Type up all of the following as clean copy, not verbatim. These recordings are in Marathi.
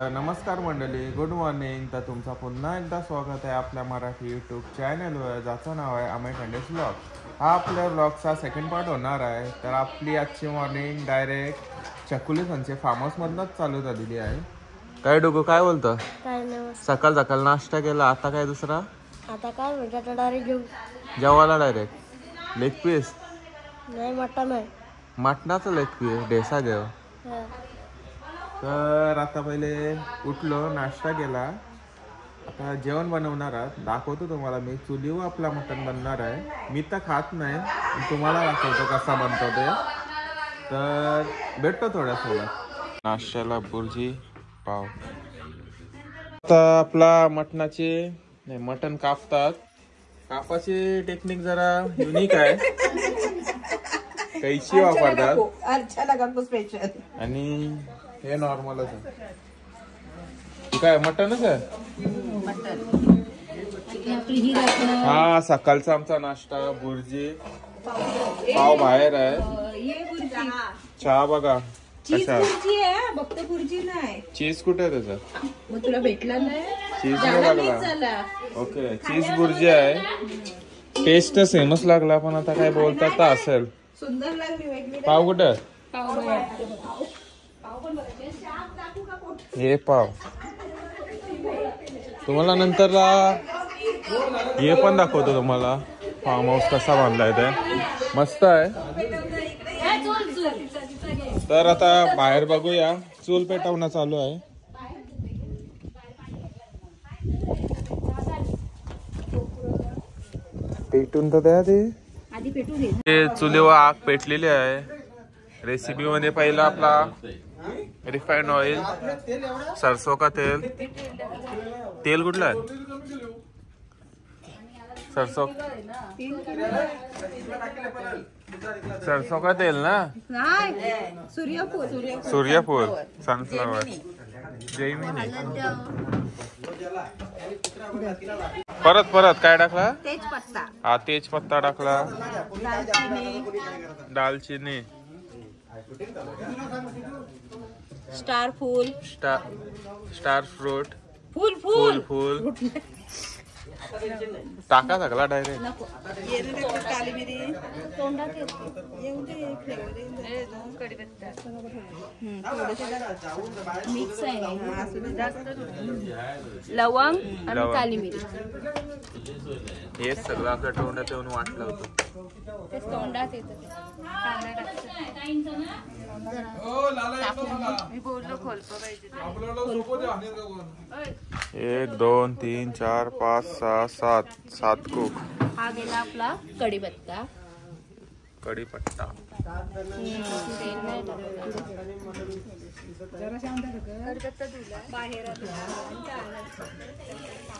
नमस्कार मंडळी, गुड मॉर्निंग. तर तुमचा पुन्हा एकदा स्वागत आहे आपल्या मराठी यूट्यूब चॅनलवर, ज्याचं नाव आहे अमेय खंडेश ब्लॉग. हा आपल्या ब्लॉगचा सेकंड पार्ट होणार आहे. तर आपली आजची मॉर्निंग डायरेक्ट चकुली संचे फार्म हाऊसमधूनच चालू झालेली आहे. काय डोकं काय बोलतं? सकाळ सकाळ नाश्ता केला, आता काय दुसरा? आता काय म्हणजे डायरेक्ट घेऊ जेवायला डायरेक्ट लेग पीस नाही, मटण आहे. मटणाचं लेग पीस ढेसा घेऊ. तर आता पहिले उठलो, नाश्ता केला, आता जेवण बनवणार आहात. दाखवतो तुम्हाला मी. चुलीवर आपला मटण बनणार आहे. मी तर खात नाही, तुम्हाला दाखवतो कसा बनतो ते. तर भेटतो थोड्यासोबत. नाश्त्याला बुर्जी पाव. आता आपला मटण कापतात. कापाची टेक्निक जरा युनिक आहे. कैची वापरतात आणि हे नॉर्मलच आहे. काय मटनच आहे? हा, सकाळचा आमचा नाश्ता बुर्जी पाव बाहेर आहे. चहा बघा कशा. चीज कुठे आहे त्याचा? तुला भेटला नाही, चीज नाही लागला. ओके, चीज बुर्जी आहे. टेस्ट सेमच लागला, पण आता काय बोलतात तर असेल. सुंदर लागली. पाव कुठे? हे पाव तुम्हाला नंतरला हे पण दाखवतो तुम्हाला. फार्म हाऊस कसा बांधलाय ते मस्त आहे. तर आता बाहेर बघूया. चूल पेटवणं चालू आहे. पेटून तर द्या ते. चुलीवर आग पेटलेली आहे. रेसिपी मध्ये पहिला आपला रिफाइंड ऑइल, सरसों का तेल. तेल कुठलं आहे? सरसों का तेल ना? सूर्यफूल सनफ्लावर. जैमिनी. परत काय टाकला? तेजपत्ता. हा, तेजपत्ता टाकला. दालचिनी. स्टार फूल. Star fruit. फूल टाका सगळा डायरेक्ट. मिक्स आहे. लवंग आणि काली मिरी. हे सगळं आपल्या तोंडात येऊन वाटलं होतं. ते तोंडात येतं. मी बोललो खोलपं पाहिजे. 1 2 3 4 5 6 7 कुक. हा गेला आपला कढीपत्ता.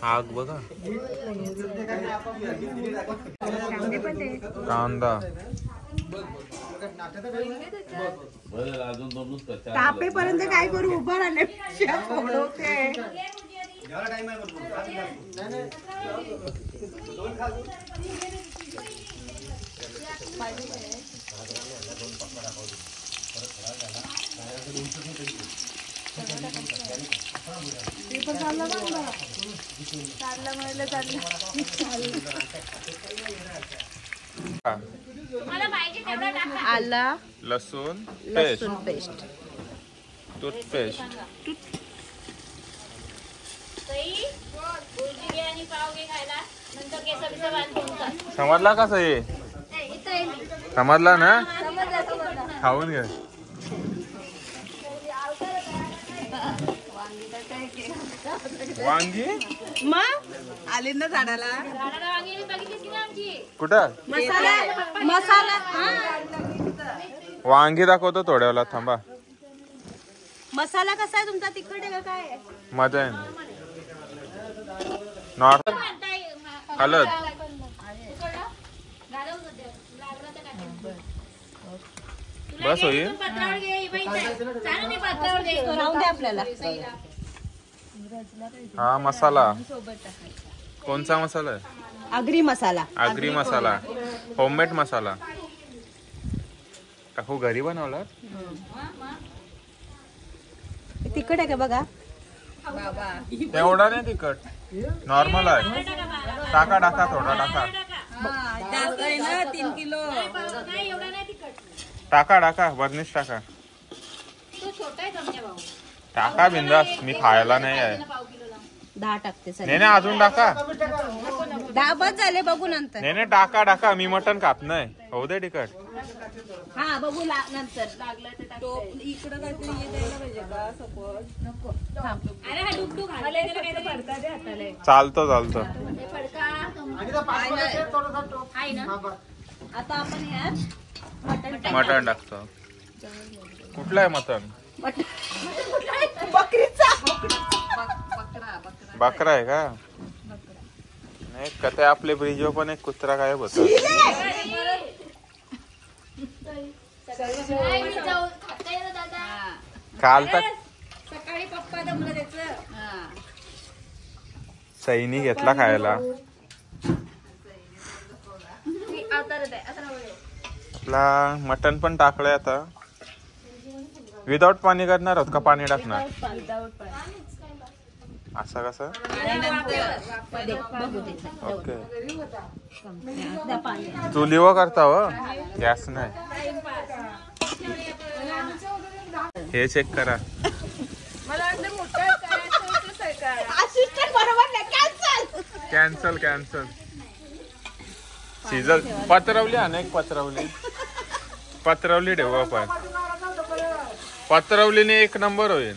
आग बघा. कांदा. तापेपर्यंत काय करू, उभं राहण्यापेक्षा फोडवते. आला, लसूण पेस्ट, टूथपेस्ट. समजला का सही? समजला ना? खाऊन घे. वांगी मग आली ना झाडाला. कुठं? मसाला. वांगी दाखवतो थोड्या वेळात, थांबा. मसाला कसा आहे तुमचा? तिखट आहे का काय? मजा आहे. नॉर्मल हळद. बस होईल. आपल्याला हा मसाला. कोणचा मसाला आहे? आगरी मसाला. आगरी मसाला, होममेड मसाला. टाकू घरी बनवला. तिखट आहे का बघा. एवढा नाही तिखट, नॉर्मल आहे. टाका टाका थोडा टाका. जास्त आहे ना 3 किलो. टाका टाका बर्निश टाका. टाका बिंदास, मी खायला नाही आहे. 10 टाकते. नाही नाही अजून टाका. 10 बस झाले, बघू नंतर. नाही नाही टाका टाका, मी मटण खात नाही. होऊ दे तिखट. हा बघू नंतर. लागलं तर इकडं काहीतरी द्यायला पाहिजे का सपोज. नको चालतं चालतं. आता आपण यात मटण टाकतो. कुठलं आहे मटण? बकरीचा. बकरा आहे का? नाही का ते आपले ब्रिजवर पण एक कुत्रा गायब होता. काल तर सकाळी पप्पा दमलं त्याचं. सैनी घेतला खायला. आपला मटण पण टाकलंय आता. विदाउट पाणी करणार आहोत का पाणी टाकणार? असं कसं? ओके. चुलीवर करता हो, गॅस नाही. हे चेक करा. Cancel cancel. शिजल. पत्रवली अनेक पत्रवली ठेवू आपण. पत्रवलीने एक नंबर होईल.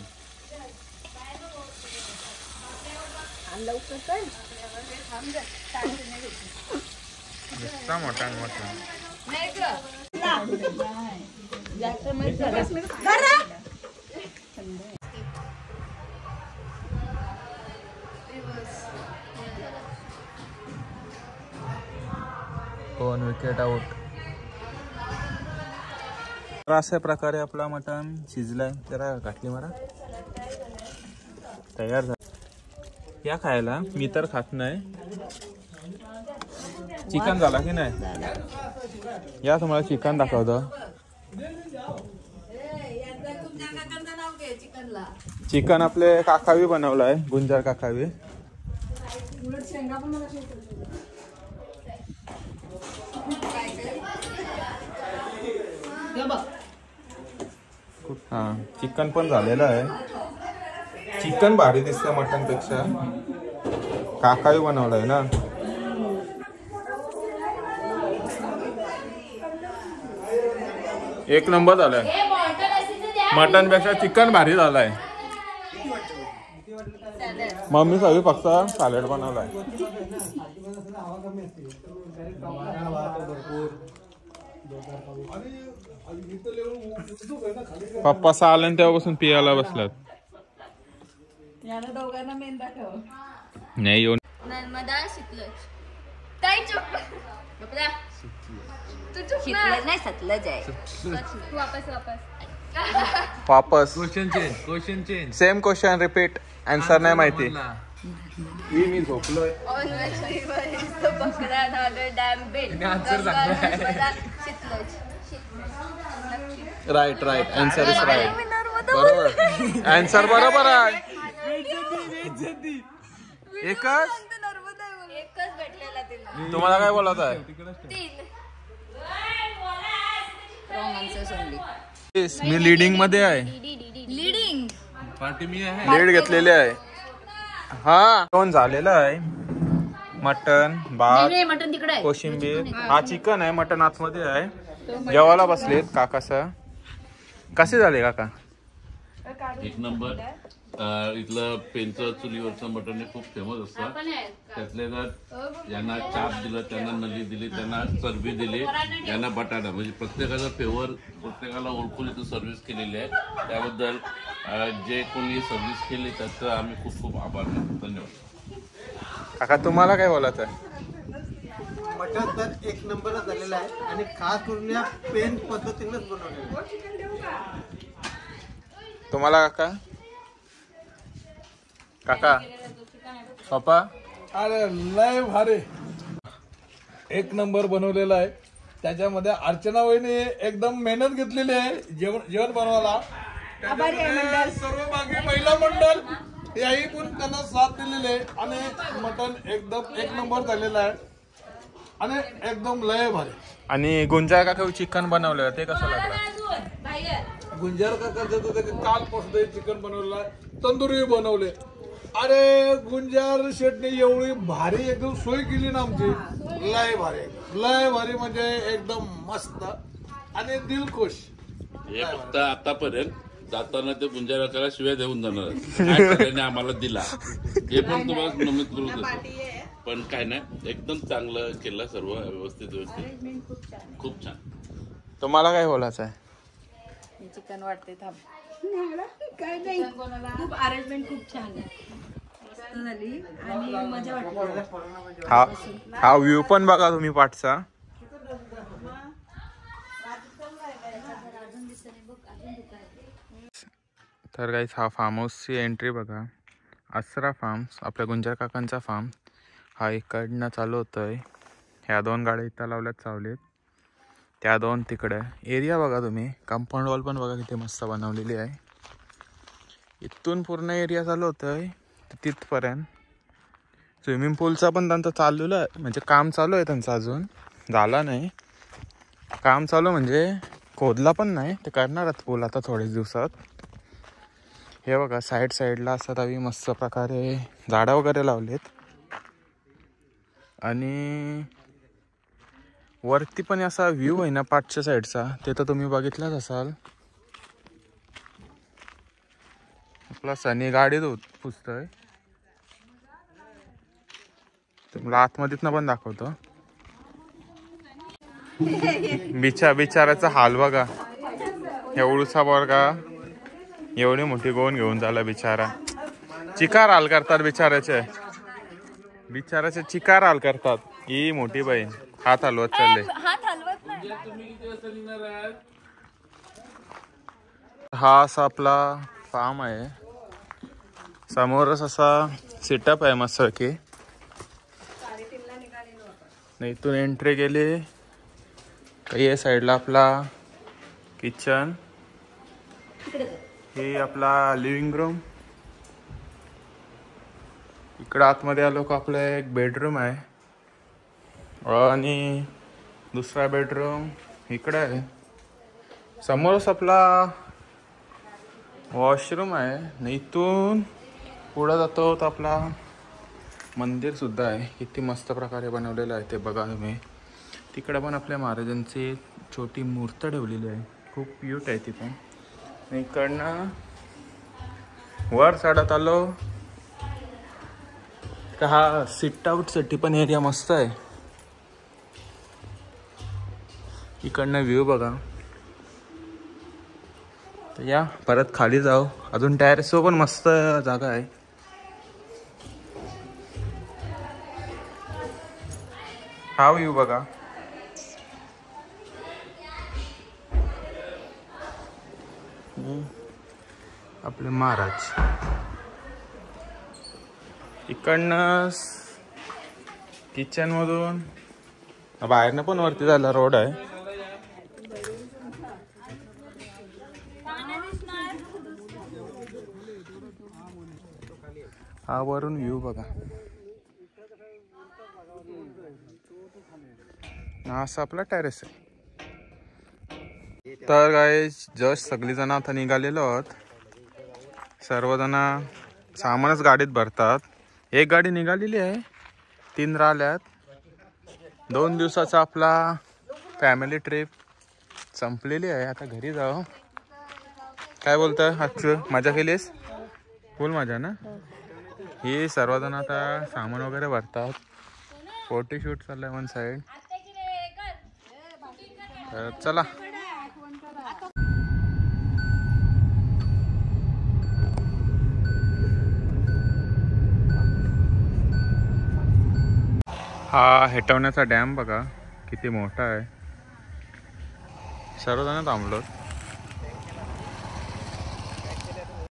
मटण कोण विकेट आउट. तर अशा प्रकारे आपला मटण शिजलाय. जरा घातली मारा. तयार झाला. या खायला. मी तर खात नाही. चिकन झाला की नाही? या तुम्हाला चिकन दाखवतो. चिकन आपले काकावी बनवलाय, गुंजार काकावी. हा चिकन पण झालेलं आहे. चिकन भारी दिसतं मटन पेक्षा. काकावी बनवलाय ना. एक नंबर झालाय. मटन पेक्षा चिकन भारी झालाय. मम्मी सगळी फक्त सॅलड बनवलाय. पप्पा आले तेव्हापासून पियाला बसलात. नाही येऊन नर्मदा शिकलोच. वापस question change. Same question repeat. Answer नाही माहिती. मी झोपलोय. Right right. Answer is right. बरोबर. आन्सर बरोबर आहे. एकच भेटलेला तिला. तुम्हाला काय बोलत आहे? मी लीडिंग मध्ये आहे. लीडिंग पार्टी मी आहे. लीड घेतलेली आहे. हा दोन झालेलं आहे. मटन, भात, मटन तिकडे आहे. कोशिंबीर. हा चिकन आहे. मटन आतमध्ये आहे. जेवायला बसलेत काकासा. कसे झाले काका? एक नंबर. इथलं पेंचं चुलीवरचं मटण खूप फेमस असतं. त्यातले यांना चाप दिलं, त्यांना नली दिली, त्यांना चरबी दिली, यांना बटाटा, म्हणजे प्रत्येकाचा फेवर, प्रत्येकाला ओळखून इथं सर्व्हिस केलेली आहे. त्याबद्दल जे कोणी सर्व्हिस केली त्याचं आम्ही खूप खूप आभार मानतो. धन्यवाद. काका तुम्हाला काय बोलायचं आहे? मटण तर एक नंबरच झालेला आहे आणि खास करून या पेन पद्धतीनेच बनवलेलं आहे. तुम्हाला काका? काका पप्पा अरे लय भारी. एक नंबर बनवलेला आहे. त्याच्यामध्ये अर्चना वहिनी एकदम मेहनत घेतलेली आहे जेवण बनवायला. सर्व बाकी महिला मंडळ याही पण त्यांना साथ दिलेली आहे आणि मटण एकदम एक नंबर झालेलं आहे आणि एकदम लय भारी. आणि गुंजा काका चिकन बनवलं ते कसं लागलं? गुंजार काकाचं तर कालपासून चिकन बनवलेलं आहे, तंदुरी बनवले. अरे गुंजार शेटने एवढी भारी एकदम सोय केली ना आमची, लय भारी म्हणजे एकदम मस्त आणि दिलखुश. हे फक्त आतापर्यंत जाताना ते गुंजाराला शिव्या देऊन जाणार काय त्याने आम्हाला दिला हे पण तुम्हाला नमूद करू देतो. पण काय नाही, एकदम चांगलं केलं, सर्व व्यवस्थित खूप छान. तुम्हाला काय बोलायचं आहे? चिकन वाटते थांब काय नाही, खूप अरेंजमेंट खूप छान आहे, मस्त झाली आणि मजा वाटली. हा व्ह्यू पण बघा तुम्ही पाठचा. तर गाईस हा फार्म हाऊसची एंट्री बघा. आसरा फार्म्स, आपल्या गुंजार काकांचा फार्म. हा इकडनं चालू होतोय. ह्या 2 गाड्या इथं लावल्यात सावलीत, त्या 2 तिकडे. एरिया बघा तुम्ही, कंपाऊंड वॉल पण बघा किती मस्त बनवलेली आहे. इथून पूर्ण एरिया चालू होतोय तिथपर्यंत. स्विमिंग पूलचा पण त्यांचं चाललेलं आहे, म्हणजे काम चालू आहे त्यांचं, अजून झाला नाही. काम चालू म्हणजे खोदला पण नाही, ते करणार आहेत पूल आता थोड्याच दिवसात. हे बघा साईडला असतात हवी मस्त प्रकारे झाडं वगैरे लावलेत. आणि वरती पण असा व्ह्यू आहे ना पाठच्या साईडचा, ते तर तुम्ही बघितलंच असाल. आपला सनी गाडीत पुसतोय, तुम्हाला आतमध्येच पण दाखवतो. बिचाराचा हाल बघा, एवढूसा बरगा, एवढी मोठी गोण घेऊन झाला बिचारा. चिकार हाल करतात बिचाराचे चिकार हाल करतात. ही मोठी बहीण हात हलवत चालले. हा असा आपला फार्म आहे, समोरच असा सेटअप आहे मस्त की. इथून एंट्री केली काही साईडला आपला किचन, हे आपला लिव्हिंग रूम. इकडं आतमध्ये आलो का आपलं एक बेडरूम आहे आणि दुसरा बेडरूम इकडे आहे. समोरच आपला वॉशरूम आहे. इथून पुढं जातो तर आपला मंदिर सुद्धा आहे, किती मस्त प्रकारे बनवलेलं आहे ते बघा तुम्ही. तिकडं पण आपल्या महाराजांची छोटी मूर्त ठेवलेली आहे, खूप क्यूट आहे ती पण. इकडनं वर चढत आलो का हा सिट आउटसाठी पण एरिया मस्त आहे. इकडनं व्ह्यू बघा. तर या परत खाली जाऊ, अजून टेरेसवर पण मस्त जागा आहे. हा व्ह्यू बघा. आपले महाराज. इकडनं किचन मधून बाहेरनं पण वरती जायला रोड आहे. हा वरून व्ह्यू बघा. हा असा आपला टेरेस आहे. तर गाईस जस्ट सगळीजण आता निघालेलो आहोत. सर्वजण सामानच गाडीत भरतात. एक गाडी निघालेली आहे, 3 राहिल्यात. 2 दिवसाचा आपला फॅमिली ट्रिप संपलेली आहे. आता घरी जाऊ. काय बोलतोय आजचं? मजा केलीस? फुल मजा ना. ही सर्वजण आता सामान वगैरे भरतात. फोटोशूट चाललंय वन साईड. तर चला. हा हेटवण्याचा डॅम बघा किती मोठा आहे. सर्वजण थांबलो.